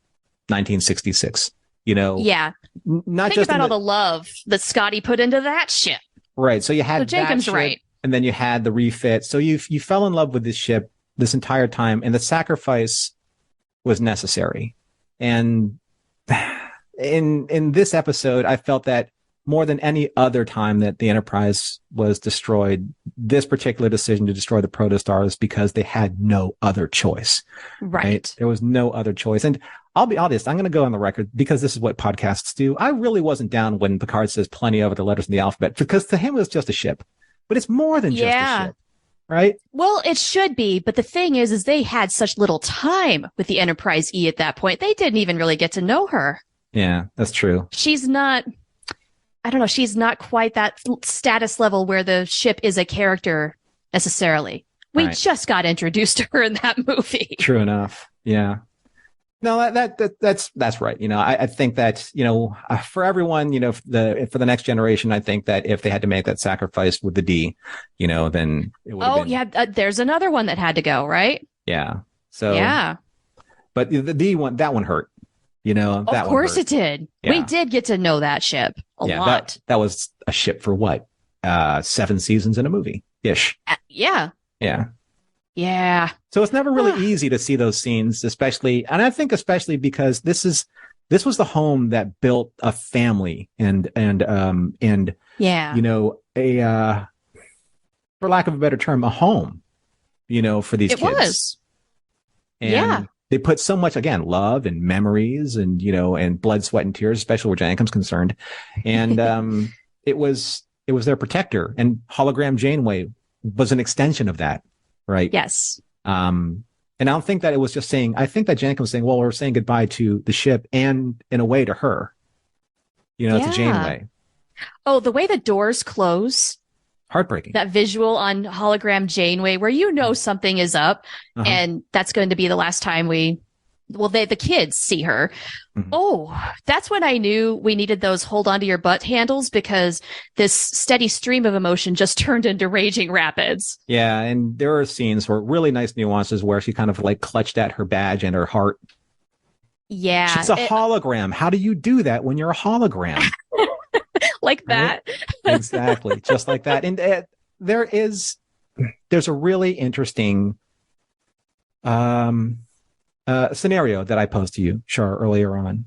1966. Yeah. Not Think just about all the love that Scotty put into that ship. Right. So you had Jacob's right. And then you had the refit. So you fell in love with this ship this entire time, and the sacrifice was necessary. And in this episode, I felt that more than any other time that the Enterprise was destroyed, this particular decision to destroy the Protostar is because they had no other choice. Right. There was no other choice. And I'll be honest, I'm going to go on the record because this is what podcasts do. I really wasn't down when Picard says plenty of other letters in the alphabet, because to him it was just a ship. But it's more than just a ship. Right? Well, it should be. But the thing is they had such little time with the Enterprise E at that point. They didn't even really get to know her. Yeah, that's true. She's not quite that status level where the ship is a character necessarily. We just got introduced to her in that movie. True enough. Yeah. No, that's right. I think that, for everyone, for the next generation, I think that if they had to make that sacrifice with the D, then it would have been. Yeah. There's another one that had to go, right? Yeah. So, yeah. But the D one, that one hurt, Of course it did. Yeah. We did get to know that ship a lot. That was a ship for what? 7 seasons in a movie ish. Yeah. Yeah. Yeah. So it's never really easy to see those scenes, especially because this was the home that built a family and yeah, for lack of a better term, a home, for these kids. It was. And they put so much, again, love and memories and, and blood, sweat and tears, especially where Jankum's concerned. And it was their protector, and hologram Janeway was an extension of that. Right. Yes. And I don't think that it was just saying, I think that Jankum was saying, well, we're saying goodbye to the ship and in a way to her, to Janeway. Oh, the way the doors close. Heartbreaking. That visual on hologram Janeway where something is up and that's going to be the last time the kids see her. Mm-hmm. Oh, that's when I knew we needed those hold on to your butt handles, because this steady stream of emotion just turned into raging rapids. Yeah. And there are scenes where really nice nuances where she kind of like clutched at her badge and her heart. Yeah. She's a hologram. How do you do that when you're a hologram? Like that. Right? Exactly. Just like that. And there's a really interesting, scenario that I posed to you, Shar, earlier on.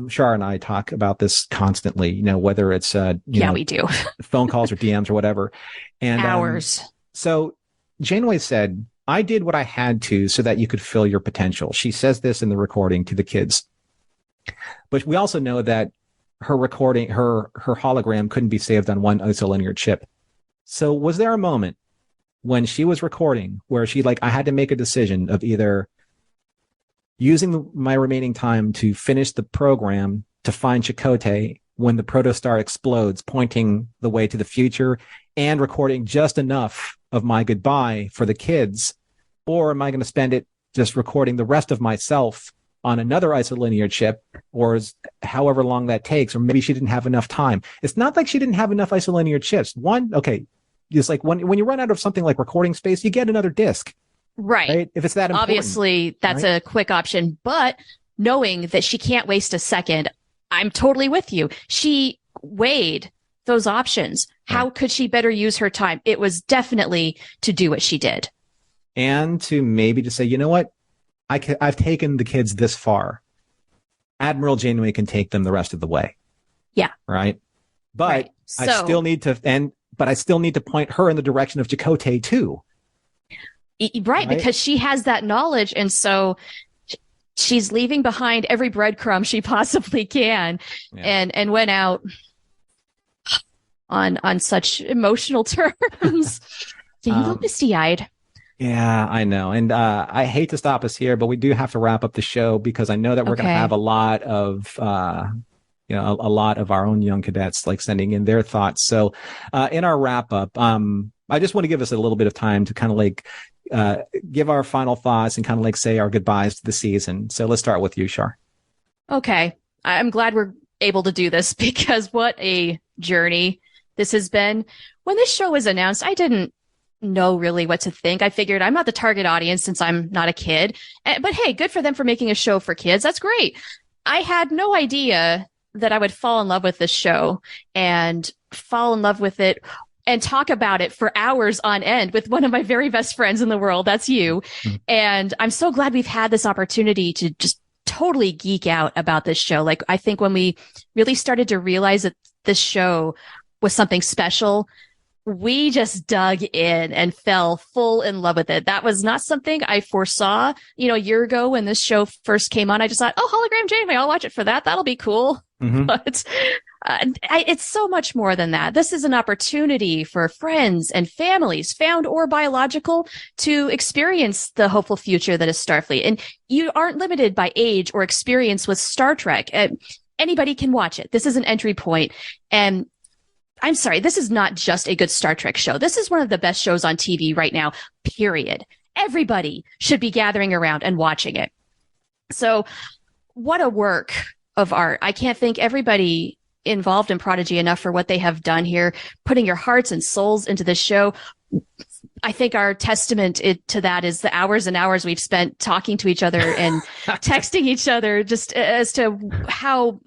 Shar and I talk about this constantly, whether it's, we do phone calls or DMs or whatever. And hours. So Janeway said, I did what I had to so that you could fill your potential. She says this in the recording to the kids, but we also know that her recording, her hologram couldn't be saved on one isolinear chip. So was there a moment when she was recording where I had to make a decision of either using my remaining time to finish the program to find Chakotay when the Protostar explodes, pointing the way to the future, and recording just enough of my goodbye for the kids? Or am I going to spend it just recording the rest of myself on another isolinear chip, or however long that takes? Or maybe she didn't have enough time. It's not like she didn't have enough isolinear chips. It's like when you run out of something like recording space, you get another disc. Right. If it's that important. Obviously, that's a quick option. But knowing that she can't waste a second, I'm totally with you. She weighed those options. How could she better use her time? It was definitely to do what she did. And to maybe to say, you know what? I've taken the kids this far. Admiral Janeway can take them the rest of the way. Yeah. Right. But I still need to point her in the direction of Chakotay too. Right. Because she has that knowledge. And so she's leaving behind every breadcrumb she possibly can, and went out on such emotional terms. Yeah, you look misty-eyed. Yeah, I know. And I hate to stop us here, but we do have to wrap up the show because I know that we're going to have a lot of, a lot of our own young cadets like sending in their thoughts. So in our wrap up, I just want to give us a little bit of time to kind of like give our final thoughts and kind of like say our goodbyes to the season. So let's start with you, Shar. Okay. I'm glad we're able to do this because what a journey this has been. When this show was announced, I didn't know really what to think. I figured I'm not the target audience since I'm not a kid. But hey, good for them for making a show for kids. That's great. I had no idea that I would fall in love with this show and fall in love with it and talk about it for hours on end with one of my very best friends in the world. That's you. Mm-hmm. And I'm so glad we've had this opportunity to just totally geek out about this show. Like, I think when we really started to realize that this show was something special, we just dug in and fell full in love with it. That was not something I foresaw, a year ago when this show first came on. I just thought, Hologram Janeway, I'll watch it for that. That'll be cool. Mm-hmm. But it's so much more than that. This is an opportunity for friends and families, found or biological, to experience the hopeful future that is Starfleet. And you aren't limited by age or experience with Star Trek. Anybody can watch it. This is an entry point. And I'm sorry, this is not just a good Star Trek show. This is one of the best shows on TV right now, period. Everybody should be gathering around and watching it. So what a work of art. I can't thank everybody involved in Prodigy enough for what they have done here, putting your hearts and souls into this show. I think our testament to that is the hours and hours we've spent talking to each other and texting each other, just as to how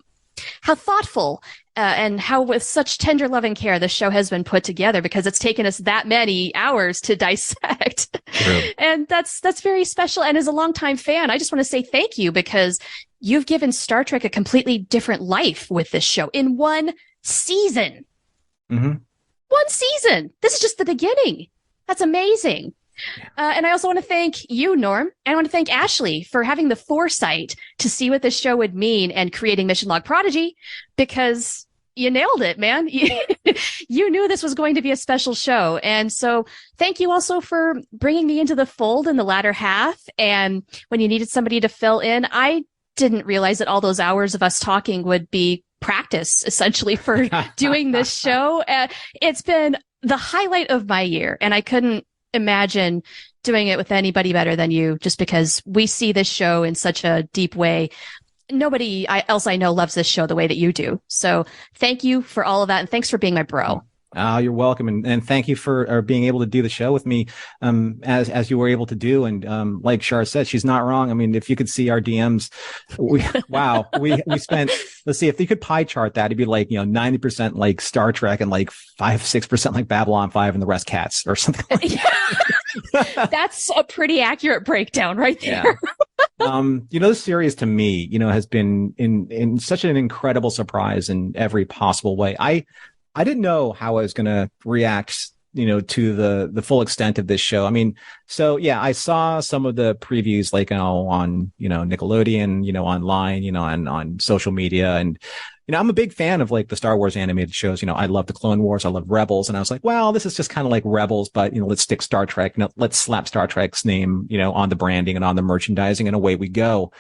thoughtful and how with such tender love and care the show has been put together, because it's taken us that many hours to dissect. True. And that's very special. And as a longtime fan, I just want to say thank you, because you've given Star Trek a completely different life with this show in one season. Mm-hmm. One season. This is just the beginning. That's amazing. And I also want to thank you, Norm, and I want to thank Ashley for having the foresight to see what this show would mean and creating Mission Log Prodigy, because you nailed it, man. You knew this was going to be a special show. And so thank you also for bringing me into the fold in the latter half. And when you needed somebody to fill in, I didn't realize that all those hours of us talking would be practice, essentially, for doing this show. It's been the highlight of my year, and I couldn't imagine doing it with anybody better than you, just because we see this show in such a deep way. Nobody else I know loves this show the way that you do. So thank you for all of that. And thanks for being my bro. Oh, you're welcome. And thank you for being able to do the show with me, as you were able to do. And, like Shar said, she's not wrong. I mean, if you could see our DMs, we spent, let's see, if you could pie chart that, it'd be like, 90% like Star Trek and like 5-6% like Babylon 5 and the rest cats or something like that. That's a pretty accurate breakdown right there. Yeah. This series to me, has been in such an incredible surprise in every possible way. I didn't know how I was going to react, to the full extent of this show. I mean, so yeah, I saw some of the previews, like, on, Nickelodeon, online, and on social media. And, I'm a big fan of like the Star Wars animated shows. I love the Clone Wars. I love Rebels. And I was like, well, this is just kind of like Rebels, but, let's stick Star Trek. Let's slap Star Trek's name, on the branding and on the merchandising, and away we go.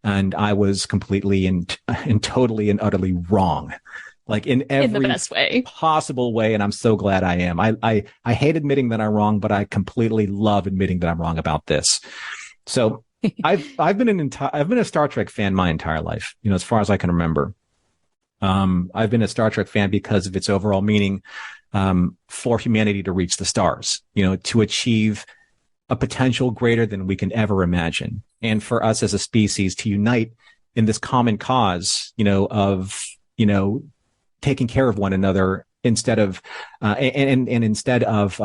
And I was completely and totally and utterly wrong. Like in every the best way possible way. And I'm so glad I am. I hate admitting that I'm wrong, but I completely love admitting that I'm wrong about this. So I've been a Star Trek fan my entire life, as far as I can remember. I've been a Star Trek fan because of its overall meaning, for humanity to reach the stars, to achieve a potential greater than we can ever imagine. And for us as a species to unite in this common cause, of, taking care of one another instead of, instead of,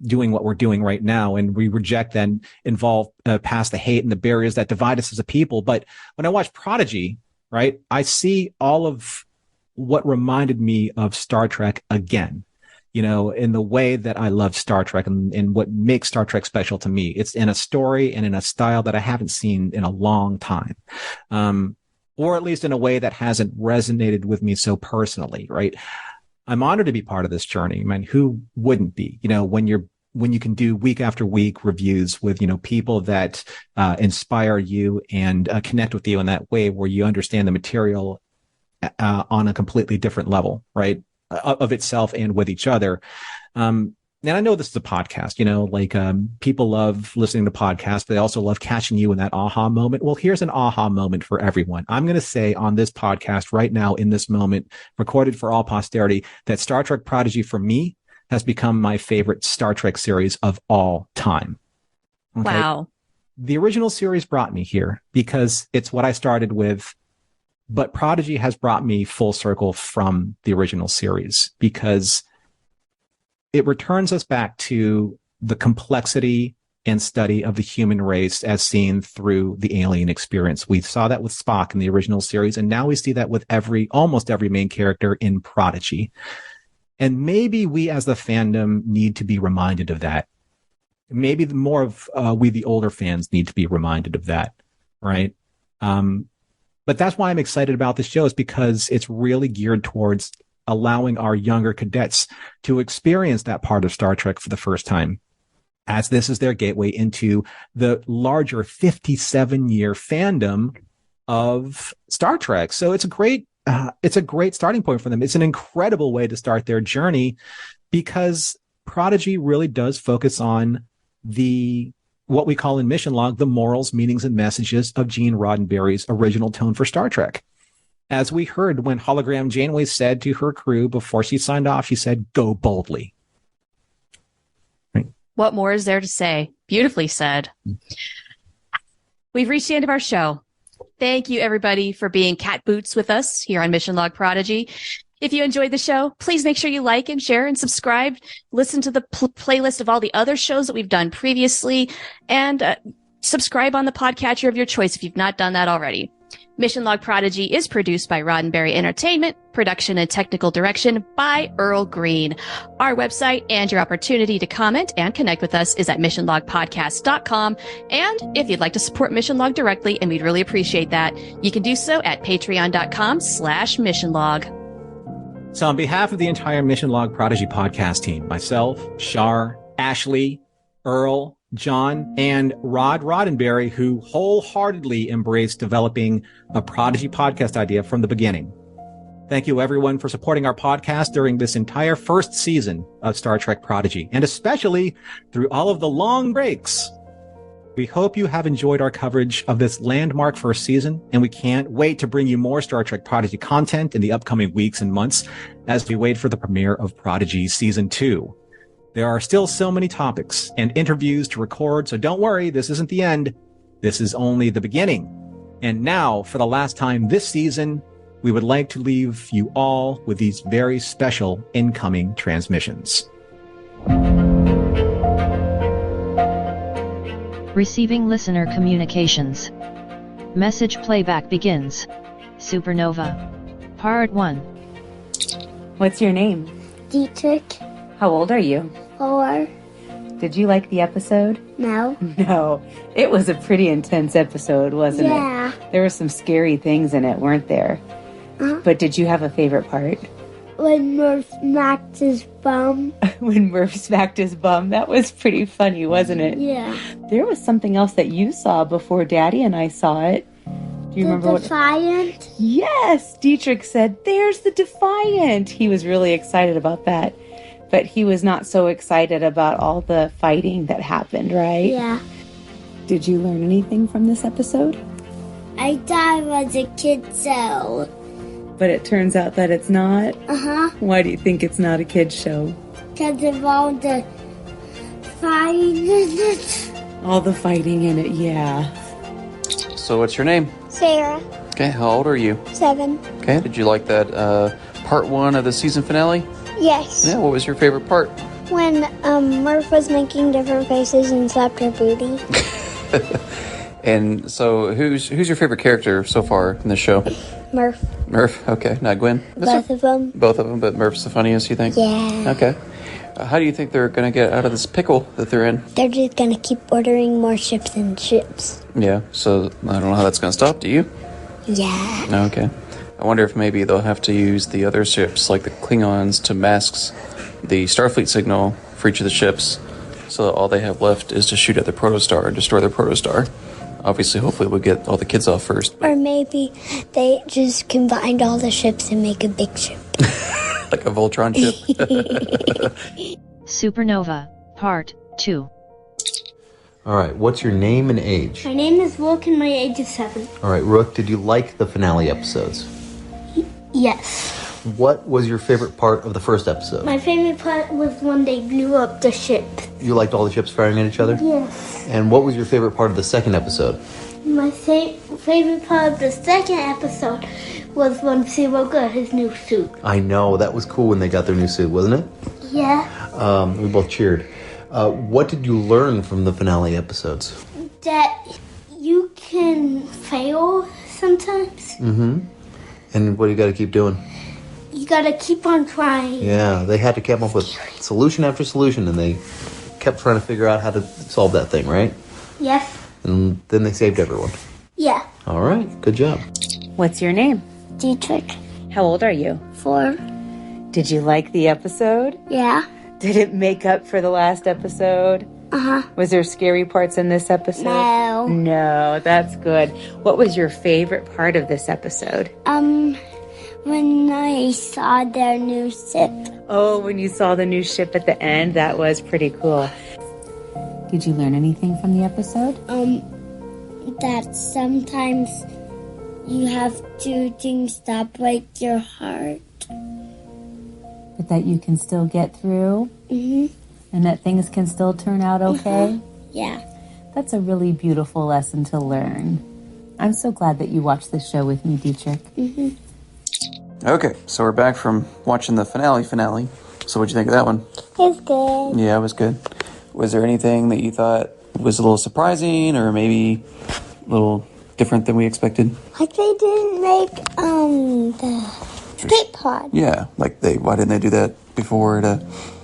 doing what we're doing right now. And we reject then involve, past the hate and the barriers that divide us as a people. But when I watch Prodigy, right, I see all of what reminded me of Star Trek again. in the way that I love Star Trek and what makes Star Trek special to me. It's in a story and in a style that I haven't seen in a long time. Or at least in a way that hasn't resonated with me so personally, right? I'm honored to be part of this journey. I mean, who wouldn't be? When you can do week after week reviews with, people that inspire you and connect with you in that way where you understand the material on a completely different level, right? Of itself and with each other. And I know this is a podcast, people love listening to podcasts, but they also love catching you in that aha moment. Well, here's an aha moment for everyone. I'm going to say on this podcast right now, in this moment, recorded for all posterity, that Star Trek Prodigy for me has become my favorite Star Trek series of all time. Okay? Wow. The original series brought me here because it's what I started with, but Prodigy has brought me full circle from the original series because it returns us back to the complexity and study of the human race as seen through the alien experience. We saw that with Spock in the original series, and now we see that with almost every main character in Prodigy. And maybe we as the fandom need to be reminded of that. Maybe more of we, the older fans, need to be reminded of that, right? But that's why I'm excited about this show, is because it's really geared towards allowing our younger cadets to experience that part of Star Trek for the first time, as this is their gateway into the larger 57-year fandom of Star Trek. So it's a great starting point for them. It's an incredible way to start their journey because Prodigy really does focus on what we call in Mission Log, the morals, meanings, and messages of Gene Roddenberry's original tone for Star Trek. As we heard when Hologram Janeway said to her crew before she signed off, she said, "Go boldly." Right. What more is there to say? Beautifully said. We've reached the end of our show. Thank you, everybody, for being cat boots with us here on Mission Log Prodigy. If you enjoyed the show, please make sure you like and share and subscribe. Listen to the playlist of all the other shows that we've done previously, and subscribe on the podcatcher of your choice if you've not done that already. Mission Log Prodigy is produced by Roddenberry Entertainment, production and technical direction by Earl Green. Our website and your opportunity to comment and connect with us is at missionlogpodcast.com. And if you'd like to support Mission Log directly, and we'd really appreciate that, you can do so at patreon.com/missionlog. So on behalf of the entire Mission Log Prodigy podcast team, myself, Shar, Ashley, Earl, John, and Rod Roddenberry, who wholeheartedly embraced developing a Prodigy podcast idea from the beginning. Thank you, everyone, for supporting our podcast during this entire first season of Star Trek Prodigy, and especially through all of the long breaks. We hope you have enjoyed our coverage of this landmark first season, and we can't wait to bring you more Star Trek Prodigy content in the upcoming weeks and months as we wait for the premiere of Prodigy Season 2. There are still so many topics and interviews to record, so don't worry, this isn't the end. This is only the beginning. And now, for the last time this season, we would like to leave you all with these very special incoming transmissions. Receiving listener communications. Message playback begins. Supernova. Part 1. What's your name? Dietrich. How old are you? 4. Did you like the episode? No. No. It was a pretty intense episode, wasn't Yeah. it? There were some scary things in it, weren't there? But did you have a favorite part? When Murph smacked his bum. When Murph smacked his bum. That was pretty funny, wasn't it? Yeah. There was something else that you saw before Daddy and I saw it. Do you remember what? Defiant? Yes! Dietrich said, "There's the Defiant!" He was really excited about that. But he was not so excited about all the fighting that happened, right? Yeah. Did you learn anything from this episode? I thought it was a kid's show. But it turns out that it's not? Uh-huh. Why do you think it's not a kid's show? Because of all the fighting in it. All the fighting in it, yeah. So what's your name? Sarah. Okay, how old are you? 7. Okay, did you like that part 1 of the season finale? Yes. Yeah, what was your favorite part? When Murph was making different faces and slapped her booty. And so who's your favorite character so far in the show? Murph. Murph, okay. Not Gwyn? Both of them. Both of them, but Murph's the funniest, you think? Yeah. Okay. How do you think they're going to get out of this pickle that they're in? They're just gonna keep ordering more ships and ships. Yeah, so I don't know how that's going to stop. Do you? Yeah. Okay. I wonder if maybe they'll have to use the other ships, like the Klingons, to mask the Starfleet signal for each of the ships, so that all they have left is to shoot at the Protostar and destroy the Protostar. Obviously, hopefully we'll get all the kids off first. Or maybe they just combined all the ships and make a big ship. Like a Voltron ship. Supernova, Part 2. All right, what's your name and age? My name is Rook and my age is 7. All right, Rook, did you like the finale episodes? Yes. What was your favorite part of the first episode? My favorite part was when they blew up the ship. You liked all the ships firing at each other? Yes. And what was your favorite part of the second episode? My favorite part of the second episode was when Zero got his new suit. I know, that was cool when they got their new suit, wasn't it? Yeah. We both cheered. What did you learn from the finale episodes? That you can fail sometimes. Mm-hmm. And what do you got to keep doing? You gotta keep on trying. Yeah, they had to come up with solution after solution, and they kept trying to figure out how to solve that thing, right? Yes. And then they saved everyone. Yeah. All right, good job. What's your name? Dietrich. How old are you? 4. Did you like the episode? Yeah. Did it make up for the last episode? Uh-huh. Was there scary parts in this episode? No. No, that's good. What was your favorite part of this episode? When I saw their new ship. Oh, when you saw the new ship at the end, that was pretty cool. Did you learn anything from the episode? That sometimes you have to do things that break your heart. But that you can still get through? Mm-hmm. And that things can still turn out okay? Yeah. That's a really beautiful lesson to learn. I'm so glad that you watched this show with me, Dietrich. Mm-hmm. Okay, so we're back from watching the finale. So what'd you think of that one? It's good. Yeah, it was good. Was there anything that you thought was a little surprising or maybe a little different than we expected? Like they didn't make the escape pod. Yeah, like why didn't they do that before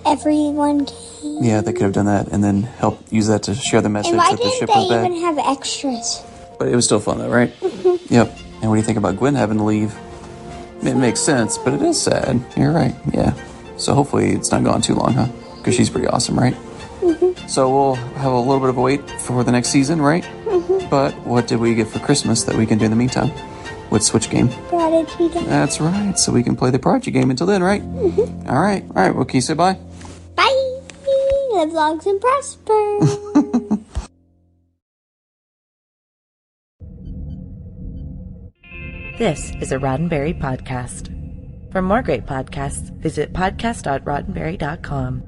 Everyone came. Yeah, they could have done that and then help use that to share the message And why that the didn't ship they was back. even have extras? But it was still fun though, right? Mm-hmm. Yep. And what do you think about Gwyn having to leave? It makes sense, but it is sad. You're right, yeah. So hopefully it's not gone too long, huh? Because she's pretty awesome, right? Mm-hmm. So we'll have a little bit of a wait for the next season, right? Mm-hmm. But what did we get for Christmas that we can do in the meantime? What Switch game? Prodigy game. That's right. So we can play the Prodigy game until then, right? Mm-hmm. All right. Well, can you say bye? Bye. Live long and prosper. This is a Roddenberry podcast. For more great podcasts, visit podcast.roddenberry.com.